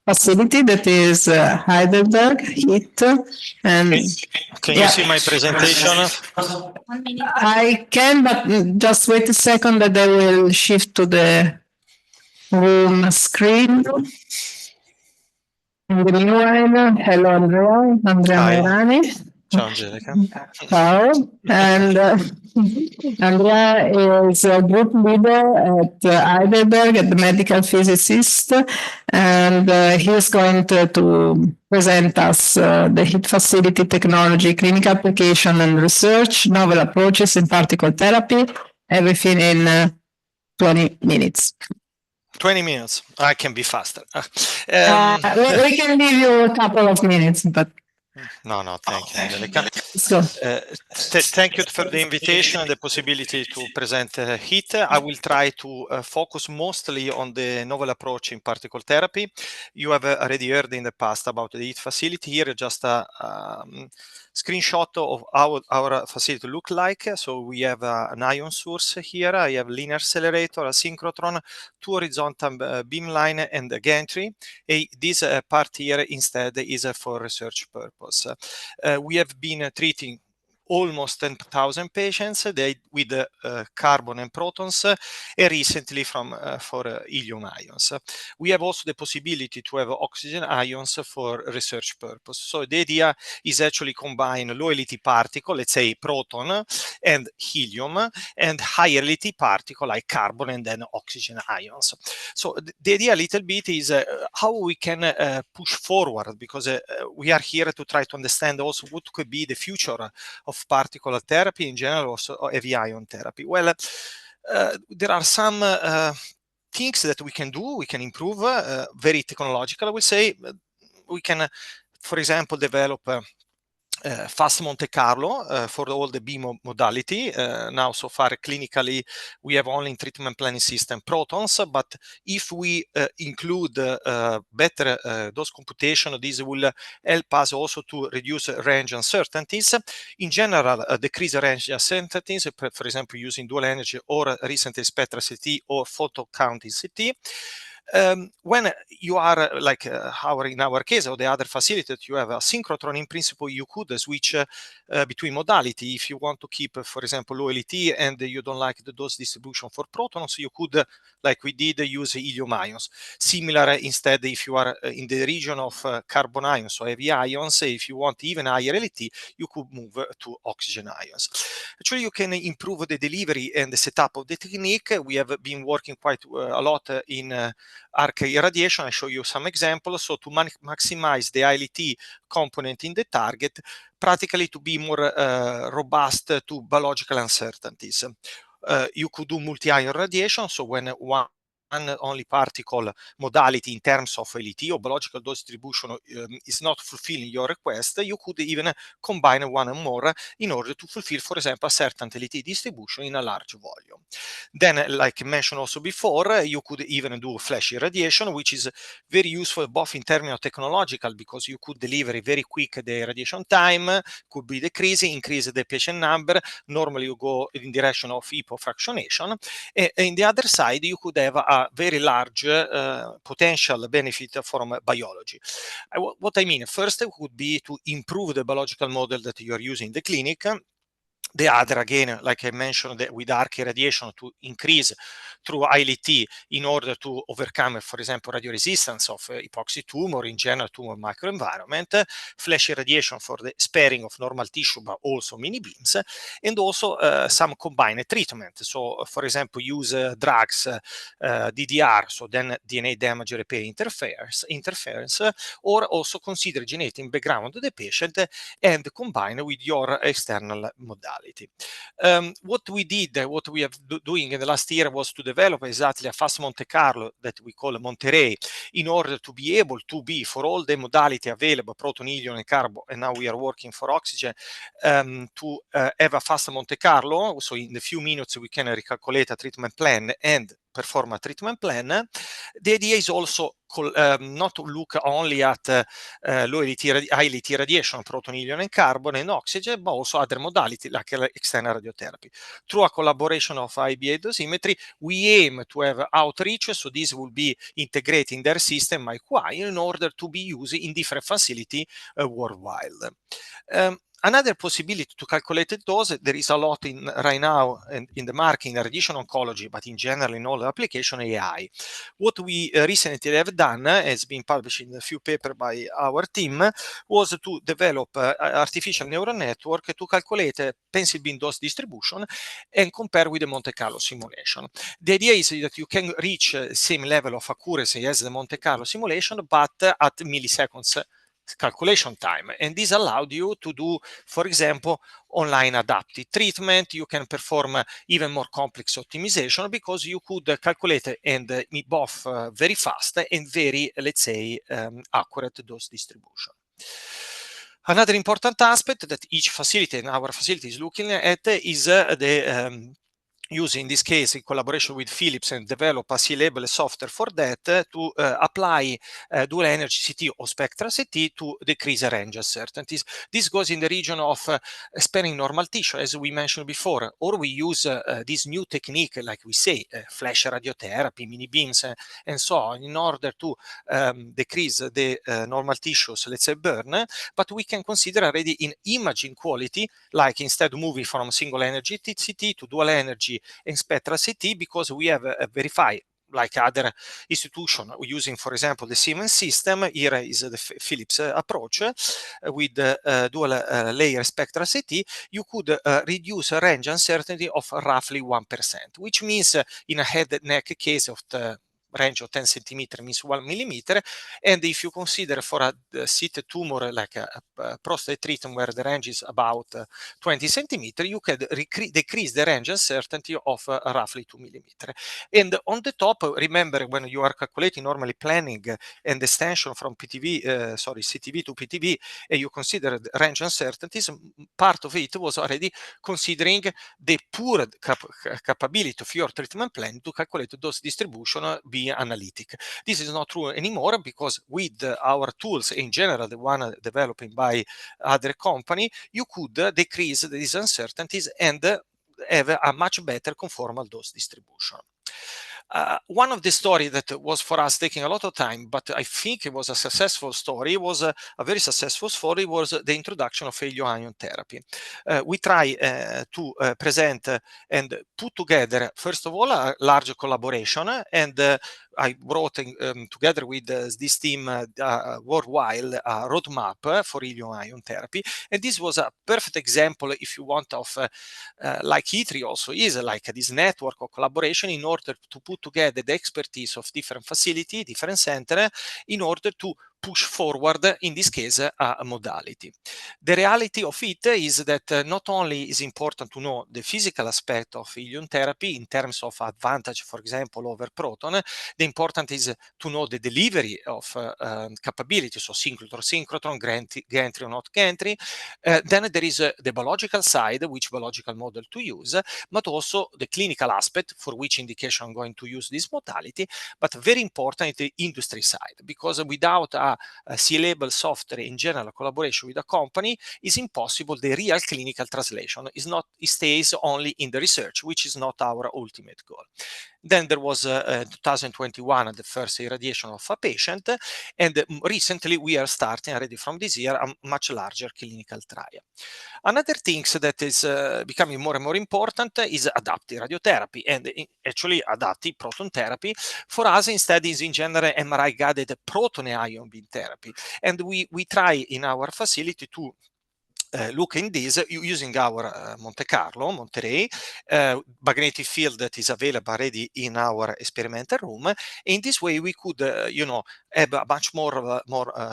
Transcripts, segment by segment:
facility that is Heidelberg HIT. And can you see my presentation? I can, but just wait a second that I will shift to the room screen. In the meanwhile, hello Andrea Hi. Mairani. Ciao Angelica. Ciao. And Andrea is a group leader at Heidelberg, at the medical physicist, and he is going to present us the HIT facility technology, clinical application and research, novel approaches in particle therapy, everything in 20 minutes. 20 minutes. I can be faster. We can give you a couple of minutes, but no, thank you, Angelica. So, thank you for the invitation and the possibility to present HIT. I will try to focus mostly on the novel approach in particle therapy. You have already heard in the past about the HIT facility. Here, just a screenshot of how our facility look like. So we have an ion source here. I have linear accelerator, a synchrotron, 2 horizontal beamline, and a gantry. This part here instead is for research purpose. We have been treating almost 10,000 patients with carbon and protons, and recently for helium ions. We have also the possibility to have oxygen ions for research purpose. So the idea is actually combine low LT particle, let's say proton and helium, and higher LT particle like carbon and then oxygen ions. So the idea a little bit is how we can push forward, because we are here to try to understand also what could be the future of particle therapy in general, also heavy ion therapy. Well, there are some things that we can do, we can improve, very technological, I would say. We can, for example, develop fast Monte Carlo for all the beam modality. Now, so far, clinically, we have only in treatment planning system protons, but if we include better dose computation, this will help us also to reduce range uncertainties. In general, decrease range uncertainties, for example, using dual energy or recently spectral CT or photon counting CT. When you are like in our case, or the other facility that you have a synchrotron, in principle, you could switch between modality. If you want to keep, for example, low LT and you don't like the dose distribution for protons, you could, like we did, use helium ions. Similar, instead, if you are in the region of carbon ions, so heavy ions, if you want even higher LT, you could move to oxygen ions. Actually, you can improve the delivery and the setup of the technique. We have been working quite a lot in arc irradiation. I show you some examples. So to maximize the ILT component in the target, practically to be more robust to biological uncertainties. You could do multi-ion radiation. So when one only particle modality in terms of LT or biological dose distribution is not fulfilling your request, you could even combine one or more in order to fulfill, for example, a certain LT distribution in a large volume. Then, like mentioned also before, you could even do flash irradiation, which is very useful both in terms of technological, because you could deliver very quick the radiation time, could be decreasing, increase the patient number. Normally you go in direction of hypofractionation. And in the other side, you could have a very large potential benefit from biology. What I mean, first would be to improve the biological model that you are using in the clinic. The other, again, like I mentioned, with arc irradiation, to increase through ILT in order to overcome, for example, radioresistance of epoxy tumor, in general tumor microenvironment, flash irradiation for the sparing of normal tissue, but also mini beams, and also some combined treatment. So, for example, use drugs, DDR, so then DNA damage repair interference, or also consider genetic background of the patient and combine with your external modality. What we have doing in the last year was to develop exactly a fast Monte Carlo that we call Monterey, in order to be able to be for all the modality available, proton, helium, and carbon, and now we are working for oxygen, to have a fast Monte Carlo. So in a few minutes we can recalculate a treatment plan and perform a treatment plan. The idea is also not to look only at high LT radiation, proton, helium, and carbon, and oxygen, but also other modalities like external radiotherapy. Through a collaboration of IBA dosimetry, we aim to have outreach, so this will be integrated in their system IQI in order to be used in different facilities worldwide. Another possibility to calculate the dose, there is a lot right now in the market in radiation oncology, but in general in all application, AI. What we recently have done, has been published in a few papers by our team, was to develop artificial neural network to calculate pencil beam dose distribution and compare with the Monte Carlo simulation. The idea is that you can reach same level of accuracy as the Monte Carlo simulation, but at milliseconds calculation time, and this allowed you to do, for example, online adaptive treatment. You can perform even more complex optimization because you could calculate and both very fast and very, let's say, accurate dose distribution. Another important aspect that each facility, and our facility, is looking at is the use, in this case, in collaboration with Philips, and develop a C-label software for that to apply dual energy CT or spectral CT to decrease the range uncertainties. This goes in the region of sparing normal tissue, as we mentioned before, or we use this new technique, like we say, flash radiotherapy, mini beams, and so on, in order to decrease the normal tissues, let's say, burn, but we can consider already in imaging quality, like instead moving from single energy CT to dual energy and spectral CT, because we have verified, like other institutions using, for example, the Siemens system. Here is the Philips approach with dual layer spectral CT. You could reduce range uncertainty of roughly 1%, which means in a head and neck case of the range of 10 centimeter means 1 millimeter. And if you consider for a seated tumor like a prostate treatment where the range is about 20 centimeter, you can decrease the range uncertainty of roughly 2 millimeter. And on the top, remember, when you are calculating normally planning and extension from CTV to PTV, and you consider the range uncertainties, part of it was already considering the poor capability of your treatment plan to calculate dose distribution be analytic. This is not true anymore, because with our tools in general, the one developed by other company, you could decrease these uncertainties and have a much better conformal dose distribution. One of the stories that was for us taking a lot of time, but I think it was a successful story, was a very successful story, was the introduction of helium-ion therapy. We try to present and put together, first of all, a large collaboration, and I brought together with this team worldwide a roadmap for helium-ion therapy, and this was a perfect example, if you want, of like ITRI also is, like this network of collaboration in order to put together the expertise of different facility, different center, in order to push forward, in this case, a modality. The reality of it is that not only is important to know the physical aspect of helium therapy in terms of advantage, for example, over proton, the important is to know the delivery of capabilities, so synchrotron, gantry or not gantry. Then there is the biological side, which biological model to use, but also the clinical aspect for which indication I'm going to use this modality, but very important the industry side, because without a C-label software in general collaboration with a company, is impossible. The real clinical translation is not, it stays only in the research, which is not our ultimate goal. Then there was 2021, the first irradiation of a patient, and recently we are starting already from this year a much larger clinical trial. Another thing that is becoming more and more important is adaptive radiotherapy, and actually adaptive proton therapy. For us, instead, is in general MRI-guided proton ion beam therapy, and we try in our facility to look in this using our Monte Carlo, Monterey, magnetic field that is available already in our experimental room. In this way, we could, have a much more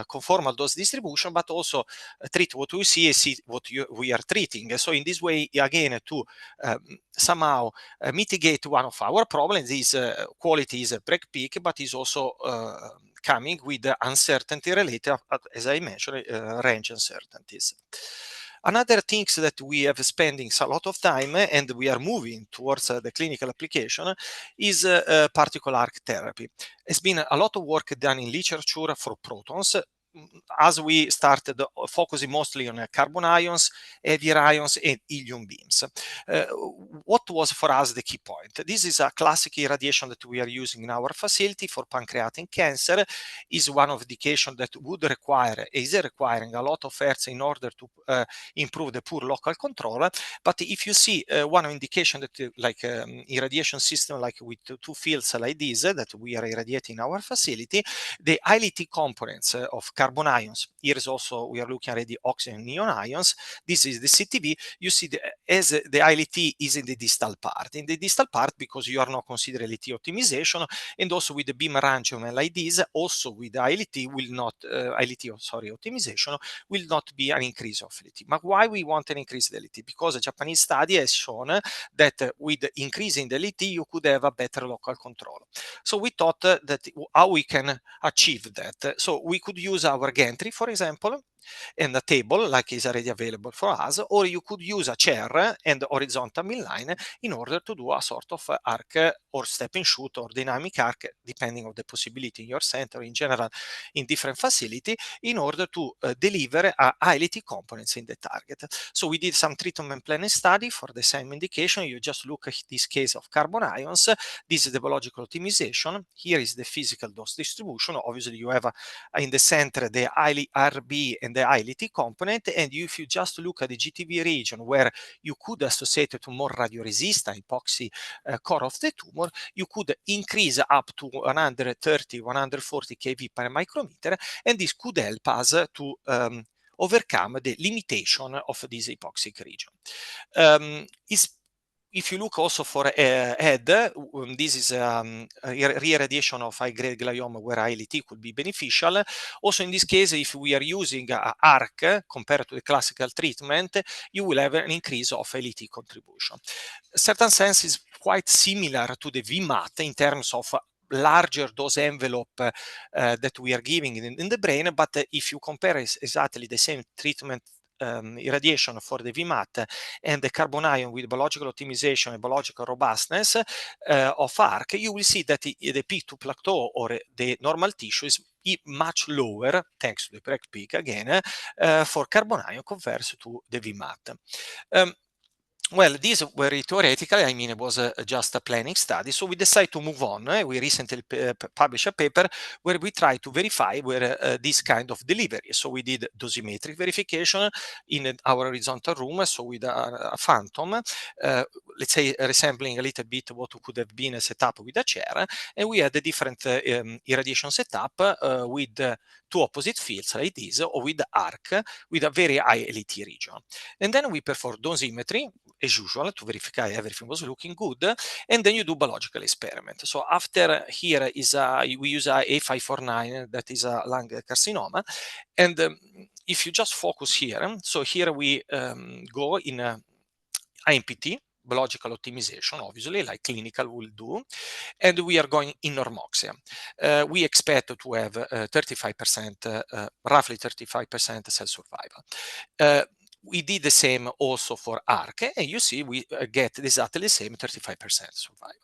conformal dose distribution, but also treat what we see and see what we are treating. So in this way, again, to somehow mitigate one of our problems is quality is a break peak, but is also coming with uncertainty related, as I mentioned, range uncertainties. Another thing that we have spending a lot of time and we are moving towards the clinical application is particle arc therapy. There's been a lot of work done in literature for protons. As we started focusing mostly on carbon ions, heavier ions, and helium beams. What was for us the key point? This is a classic irradiation that we are using in our facility for pancreatic cancer. Is one of the indications that would require, is requiring a lot of hertz in order to improve the poor local control. But if you see one indication that like irradiation system like with two fields like this that we are irradiating in our facility, the ILT components of carbon ions, here is also we are looking at the oxygen and neon ions, this is the CTV, you see as the ILT is in the distal part. In the distal part, because you are not considering LT optimization, and also with the beam arrangement like this, also with the ILT will not, optimization will not be an increase of LT. But why we want an increase in the LT? Because a Japanese study has shown that with increasing the LT, you could have a better local control. So we thought that how we can achieve that. So we could use our gantry, for example, and a table like is already available for us, or you could use a chair and horizontal midline in order to do a sort of arc or step and shoot or dynamic arc, depending on the possibility in your center, in general, in different facility, in order to deliver ILT components in the target. So we did some treatment planning study for the same indication. You just look at this case of carbon ions. This is the biological optimization. Here is the physical dose distribution. Obviously, you have in the center the IRB and the ILT component, and if you just look at the GTV region where you could associate it to more radioresistant epoxy core of the tumor, you could increase up to 130, 140 kV per micrometer, and this could help us to overcome the limitation of this epoxic region. If you look also for head, this is a re-irradiation of high-grade glioma where ILT could be beneficial. Also in this case, if we are using ARC compared to the classical treatment, you will have an increase of LT contribution. A certain sense is quite similar to the VMAT in terms of larger dose envelope that we are giving in the brain, but if you compare exactly the same treatment irradiation for the VMAT and the carbon ion with biological optimization and biological robustness of ARC, you will see that the peak to plateau or the normal tissue is much lower, thanks to the PREC peak again, for carbon ion compared to the VMAT. Well, these were theoretical. I mean, it was just a planning study. So we decided to move on. We recently published a paper where we tried to verify where this kind of delivery. So we did dosimetric verification in our horizontal room. So with a phantom, let's say resembling a little bit what could have been a setup with a chair. And we had a different irradiation setup with two opposite fields like this, or with ARC with a very high LT region. And then we performed dosimetry as usual to verify everything was looking good, and then you do biological experiment. So after here is we use a A549 that is a lung carcinoma, and if you just focus here, so here we go in IMPT, biological optimization, obviously, like clinical will do, and we are going in normoxia. We expect to have 35%, roughly 35% cell survival. We did the same also for ARC, and you see we get exactly the same 35% survival.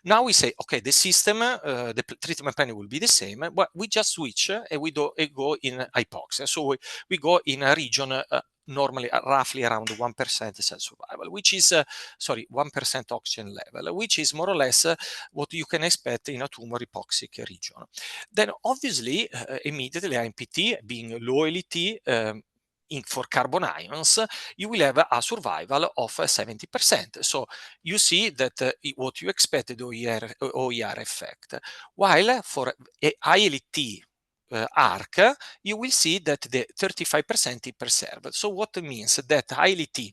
Now we say, okay, the system, the treatment plan will be the same, but we just switch and we go in hypoxia. So we go in a region normally roughly around 1% cell survival, which is, 1% oxygen level, which is more or less what you can expect in a tumor hypoxic region. Then obviously, immediately IMPT being low LT, for carbon ions, you will have a survival of 70%. So you see that what you expected OER effect. While for ILT ARC, you will see that the 35% is preserved. So what means that ILT,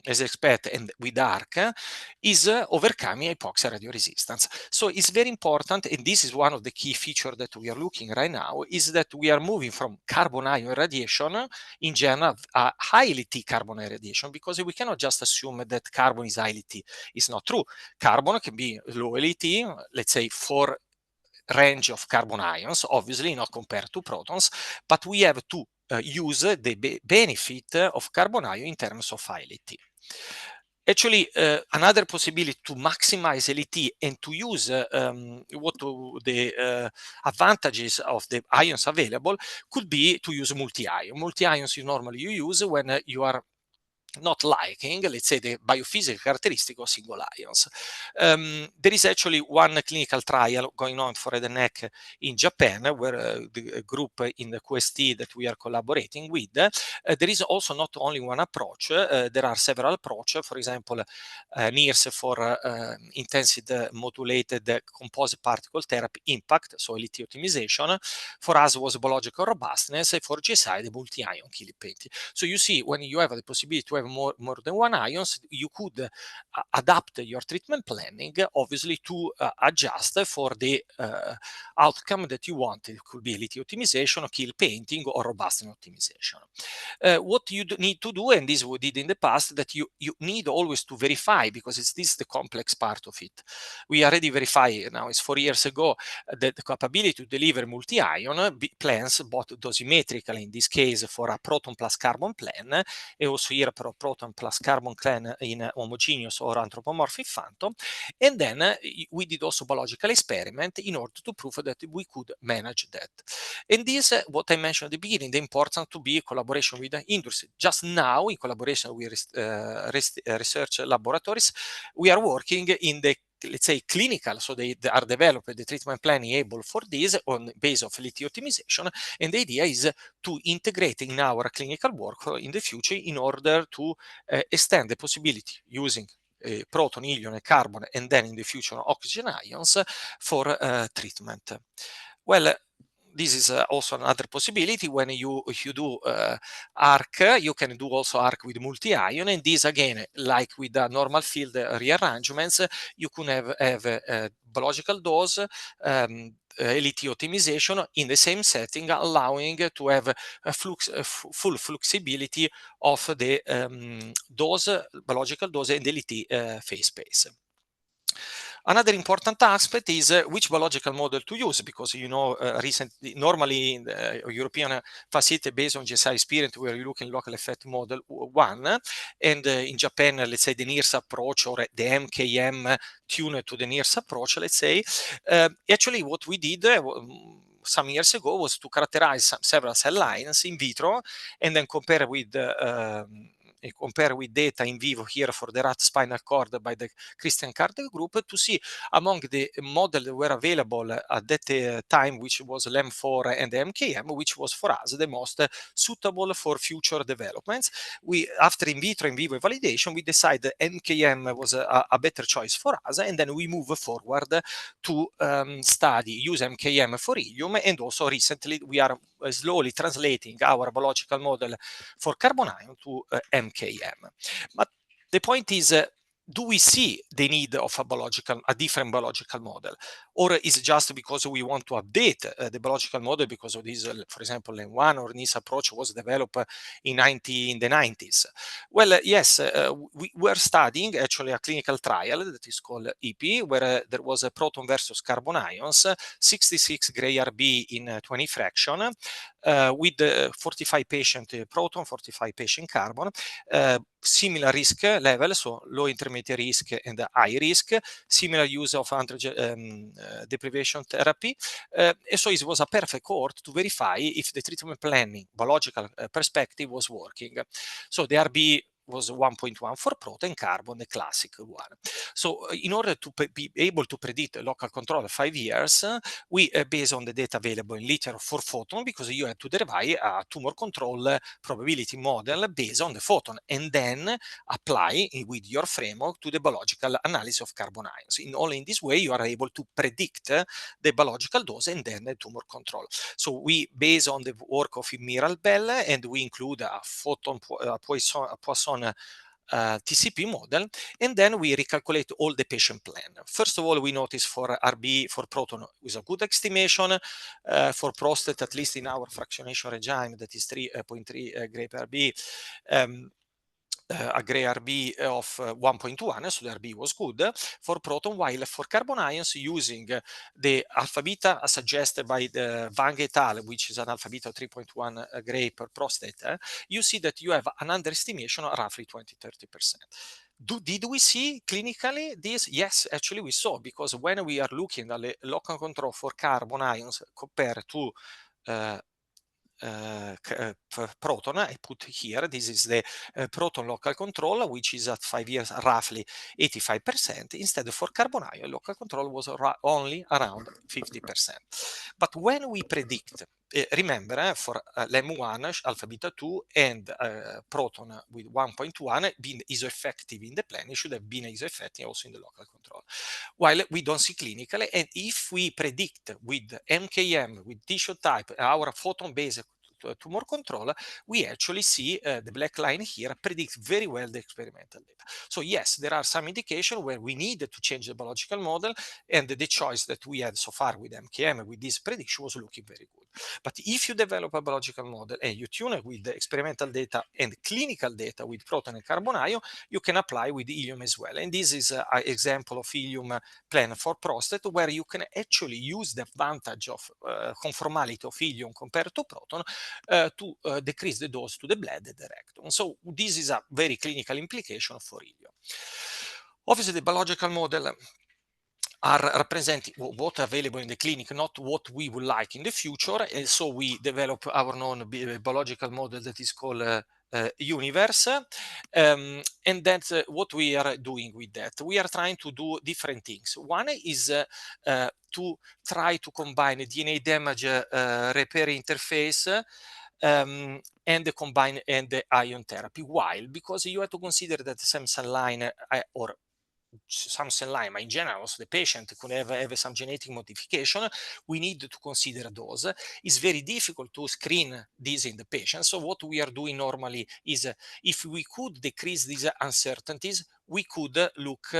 as expected, and with ARC, is overcoming hypoxia radioresistance. So it's very important, and this is one of the key features that we are looking right now, is that we are moving from carbon ion radiation in general, high LT carbon ion radiation, because we cannot just assume that carbon is high LT. It's not true. Carbon can be low LT, let's say 4 range of carbon ions, obviously not compared to protons, but we have to use the benefit of carbon ion in terms of LET. Actually, another possibility to maximize LET and to use the advantages of the ions available could be to use multi-ion. Multi-ions normally you use when you are not liking, let's say, the biophysical characteristic of single ions. There is actually one clinical trial going on for head and neck in Japan, where the group in the QST that we are collaborating with, there is also not only one approach, there are several approaches, for example, NIRS for intensity modulated composite particle therapy impact, so LET optimization. For us was biological robustness, and for GSI, the multi-ion killing painting. So you see, when you have the possibility to have more than one ions, you could adapt your treatment planning, obviously, to adjust for the outcome that you want. It could be LET optimization, or kill painting, or robustness optimization. What you need to do, and this we did in the past, that you need always to verify, because this is the complex part of it. We already verified, now it's 4 years ago, that the capability to deliver multi-ion plans, both dosimetrically, in this case for a proton plus carbon plan, and also here for a proton plus carbon plan in homogeneous or anthropomorphic phantom. And then we did also biological experiment in order to prove that we could manage that. And this, what I mentioned at the beginning, the importance to be in collaboration with the industry. Just now, in collaboration with research laboratories, we are working in the, let's say, clinical, so they are developing the treatment planning able for this on base of LET optimization, and the idea is to integrate in our clinical work in the future in order to extend the possibility using proton, helium, and carbon, and then in the future oxygen ions for treatment. Well, this is also another possibility. When if you do ARC, you can do also ARC with multi-ion, and this again, like with the normal field rearrangements, you can have a biological dose, LET optimization in the same setting, allowing to have a full flexibility of the biological dose and LET phase space. Another important aspect is which biological model to use, because recently, normally in the European facility based on GSI experience, we are looking local effect model 1, and in Japan, let's say the NIRS approach, or the MKM tuned to the NIRS approach, let's say. Actually, what we did some years ago was to characterize several cell lines in vitro, and then compare with data in vivo here for the rat spinal cord by the Christian Kardec group, to see among the models that were available at that time, which was LEM4 and the MKM, which was for us the most suitable for future developments. After in vitro and vivo validation, we decided MKM was a better choice for us, and then we move forward to use MKM for helium, and also recently we are slowly translating our biological model for carbon ion to MKM. But the point is, do we see the need of a different biological model, or is it just because we want to update the biological model because of this, for example, LEM1 or NIS approach was developed in the 90s? Well, yes, we were studying actually a clinical trial that is called EP, where there was a proton versus carbon ions, 66 gray RB in 20 fraction, with 45 patient proton, 45 patient carbon, similar risk level, so low, intermediate risk, and high risk, similar use of androgen deprivation therapy. And so it was a perfect cohort to verify if the treatment planning, biological perspective was working. So the RB was 1.1 for proton, carbon, the classic one. So in order to be able to predict local control of 5 years, we based on the data available in literature for photon, because you have to derive a tumor control probability model based on the photon, and then apply with your framework to the biological analysis of carbon ions. Only in this way you are able to predict the biological dose and then the tumor control. So we, based on the work of Mirabel, and we include a photon Poisson TCP model, and then we recalculate all the patient plan. First of all, we notice for RB, for proton, with a good estimation, for prostate, at least in our fractionation regime, that is 3.3 gray per RB, a gray RB of 1.1, so the RB was good for proton, while for carbon ions, using the alpha beta suggested by the Wang et al., which is an alpha beta of 3.1 gray per prostate, you see that you have an underestimation of roughly 20-30%. Did we see clinically this? Yes, actually we saw, because when we are looking at the local control for carbon ions compared to proton, I put here, this is the proton local control, which is at 5 years roughly 85%. Instead, for carbon ion, local control was only around 50%. But when we predict, remember, for LEM1, alpha beta 2, and proton with 1.1 being isoeffective in the plane, it should have been isoeffective also in the local control. While we don't see clinically, and if we predict with MKM, with tissue type, our photon-based tumor control, we actually see the black line here predicts very well the experimental data. So yes, there are some indications where we needed to change the biological model, and the choice that we had so far with MKM with this prediction was looking very good. But if you develop a biological model and you tune it with the experimental data and clinical data with proton and carbon ion, you can apply with helium as well. And this is an example of helium plan for prostate, where you can actually use the advantage of conformality of helium compared to proton to decrease the dose to the blood and the rectum. So this is a very clinical implication for helium. Obviously, the biological model are representing what are available in the clinic, not what we would like in the future. And so we develop our own biological model that is called Universe. And that's what we are doing with that. We are trying to do different things. One is to try to combine a DNA damage repair interface and the ion therapy. Why? Because you have to consider that some cell line or some cell line, but in general also the patient could have some genetic modification. We need to consider those. It's very difficult to screen these in the patient. So what we are doing normally is if we could decrease these uncertainties, we could look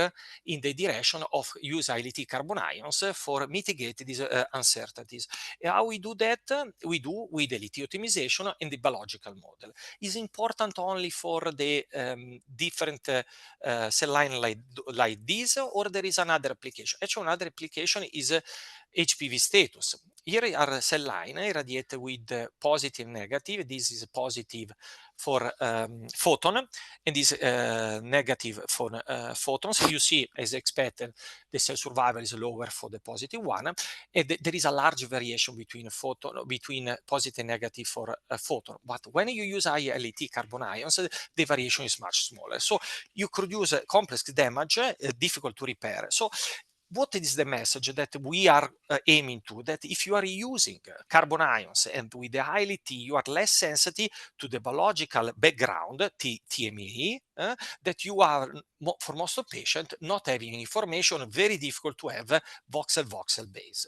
in the direction of use ILT carbon ions for mitigate these uncertainties. How we do that? We do with LT optimization and the biological model. Is important only for the different cell line like this, or there is another application? Actually, another application is HPV status. Here are cell line irradiated with positive, negative. This is positive for photon, and this negative for photons. You see, as expected, the cell survival is lower for the positive one, and there is a large variation between positive and negative for photon. But when you use ILT carbon ions, the variation is much smaller. So you could use complex damage, difficult to repair. So what is the message that we are aiming to? That if you are using carbon ions and with the ILT, you are less sensitive to the biological background, TME, that you are, for most of patients, not having information, very difficult to have voxel-voxel base.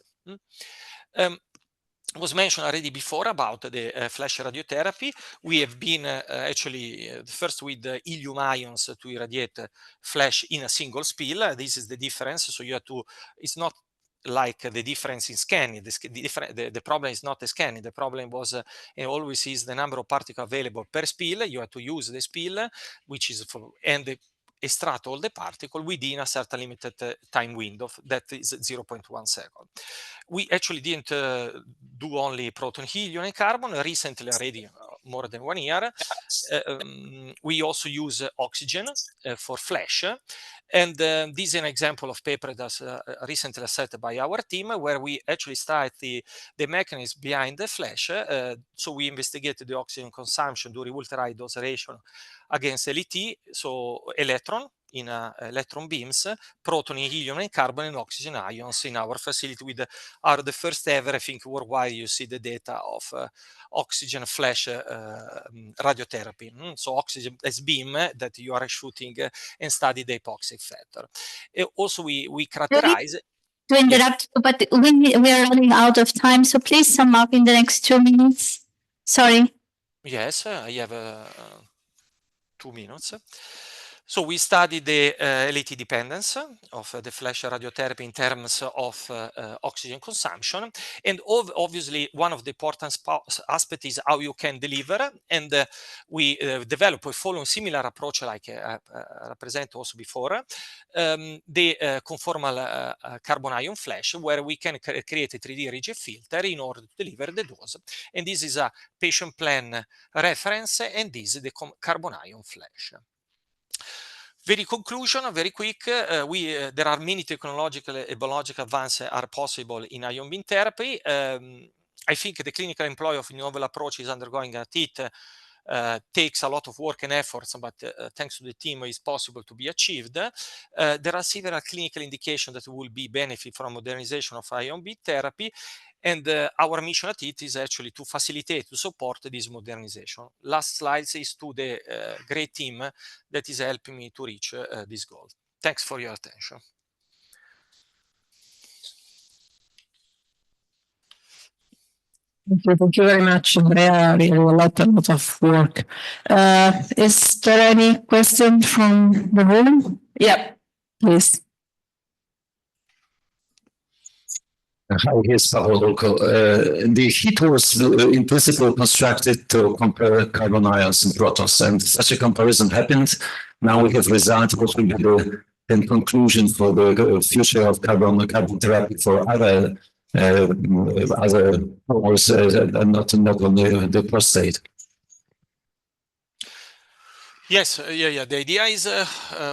Was mentioned already before about the flash radiotherapy. We have been actually first with the helium ions to irradiate flash in a single spill. This is the difference. So you have to, it's not like the difference in scanning. The problem is not the scanning. The problem was and always is the number of particles available per spill. You have to use the spill, which is for, and extract all the particle within a certain limited time window, that is 0.1 second. We actually didn't do only proton, helium, and carbon. Recently, already more than 1 year, we also use oxygen for flash. And this is an example of paper that's recently set by our team, where we actually start the mechanism behind the flash. So we investigated the oxygen consumption during ultra-high dose ration against LET, so electron in electron beams, proton, helium, and carbon, and oxygen ions in our facility. With are the first ever, I think, worldwide, you see the data of oxygen flash radiotherapy. So oxygen as beam that you are shooting and study the hypoxic factor. Also, we characterize. To interrupt, yes. But we are running out of time, so please sum up in the next 2 minutes. Sorry. Yes, I have 2 minutes. So we studied the LAT dependence of the flash radiotherapy in terms of oxygen consumption. And obviously, one of the important aspects is how you can deliver. And we develop a following similar approach like I represented also before, the conformal carbon ion flash, where we can create a 3D rigid filter in order to deliver the dose. And this is a patient plan reference, and this is the carbon ion flash. Very conclusion, very quick. There are many technological and biological advances are possible in ion beam therapy. I think the clinical employee of novel approach is undergoing at it. Takes a lot of work and efforts, but thanks to the team, is possible to be achieved. There are several clinical indications that will be benefit from modernization of ion beam therapy. And our mission at it is actually to facilitate, to support this modernization. Last slides is to the great team that is helping me to reach this goal. Thanks for your attention. Thank you very much, Andrea. Really a lot of work. Is there any question from the room? Yeah, please. Hi, here's Paolo Loco. The heat was in principle constructed to compare carbon ions and protons, and such a comparison happened. Now we have results. What will be the conclusion for the future of carbon therapy for other tumors, not only the prostate? Yes, The idea is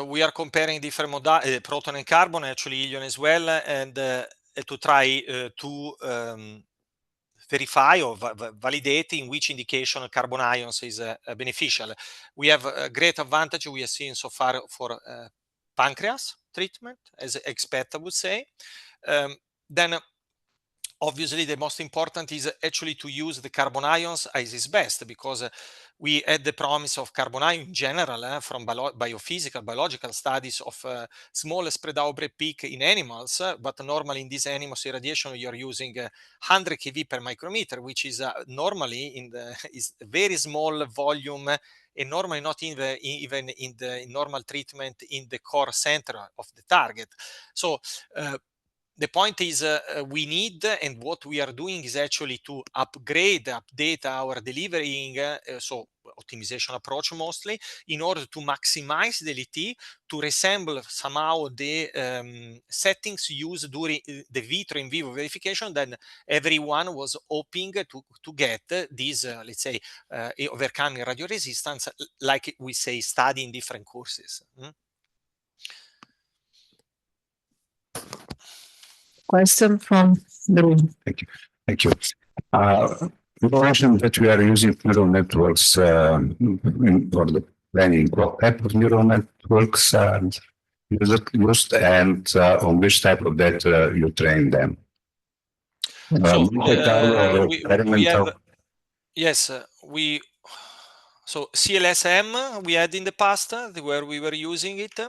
we are comparing different proton and carbon, actually helium as well, and to try to verify or validate in which indication carbon ions is beneficial. We have a great advantage we have seen so far for pancreas treatment, as expert, I would say. Then obviously the most important is actually to use the carbon ions as is best, because we had the promise of carbon ion in general from biophysical, biological studies of small spread out peak in animals, but normally in these animals irradiation you're using 100 kV per micrometer, which is normally is very small volume, and normally not even in the normal treatment in the core center of the target. So the point is we need, and what we are doing is actually to update our delivering, so optimization approach mostly, in order to maximize the LT to resemble somehow the settings used during the vitro in vivo verification. Then everyone was hoping to get this, let's say, overcoming radio resistance, like we say, study in different courses. Question from the room. Thank you. You mentioned that we are using neural networks for the planning. What type of neural networks are used, and on which type of data you train them? So CLSM we had in the past where we were using it.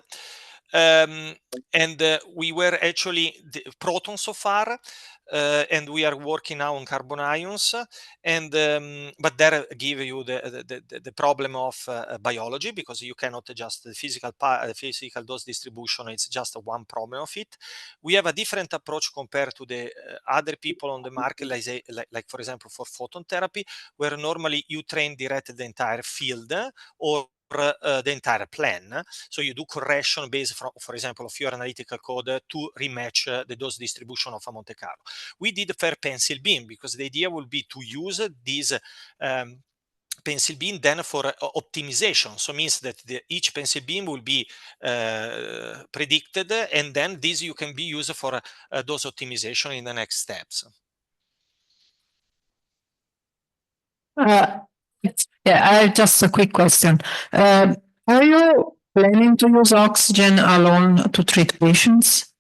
And we were actually proton so far, and we are working now on carbon ions, and but that give you the problem of biology, because you cannot adjust the physical dose distribution. It's just one problem of it. We have a different approach compared to the other people on the market, like for example for photon therapy, where normally you train direct the entire field or the entire plan. So you do correction based, for example, of your analytical code to rematch the dose distribution of a Monte Carlo. We did for pencil beam, because the idea will be to use this pencil beam then for optimization. So means that each pencil beam will be predicted, and then this you can be used for dose optimization in the next steps. Yeah, just a quick question. Are you planning to use oxygen alone to treat patients?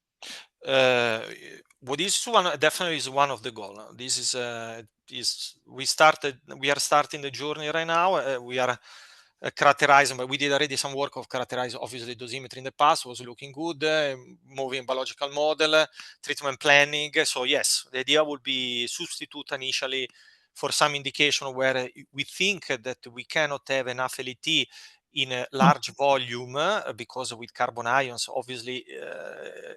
Well, this one definitely is one of the goals. This we are starting the journey right now. We are characterizing, but we did already some work of characterizing. Obviously, dosimetry in the past was looking good, moving biological model, treatment planning. So yes, the idea would be substitute initially for some indication where we think that we cannot have enough LT in a large volume, because with carbon ions, obviously,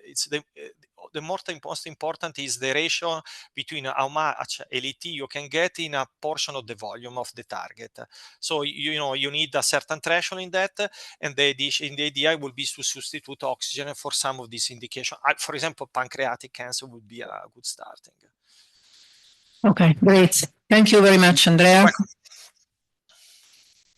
it's the most important is the ratio between how much LET you can get in a portion of the volume of the target. So you need a certain threshold in that, and the idea will be to substitute oxygen for some of these indications. For example, pancreatic cancer would be a good starting. Okay, great. Thank you very much, Andrea.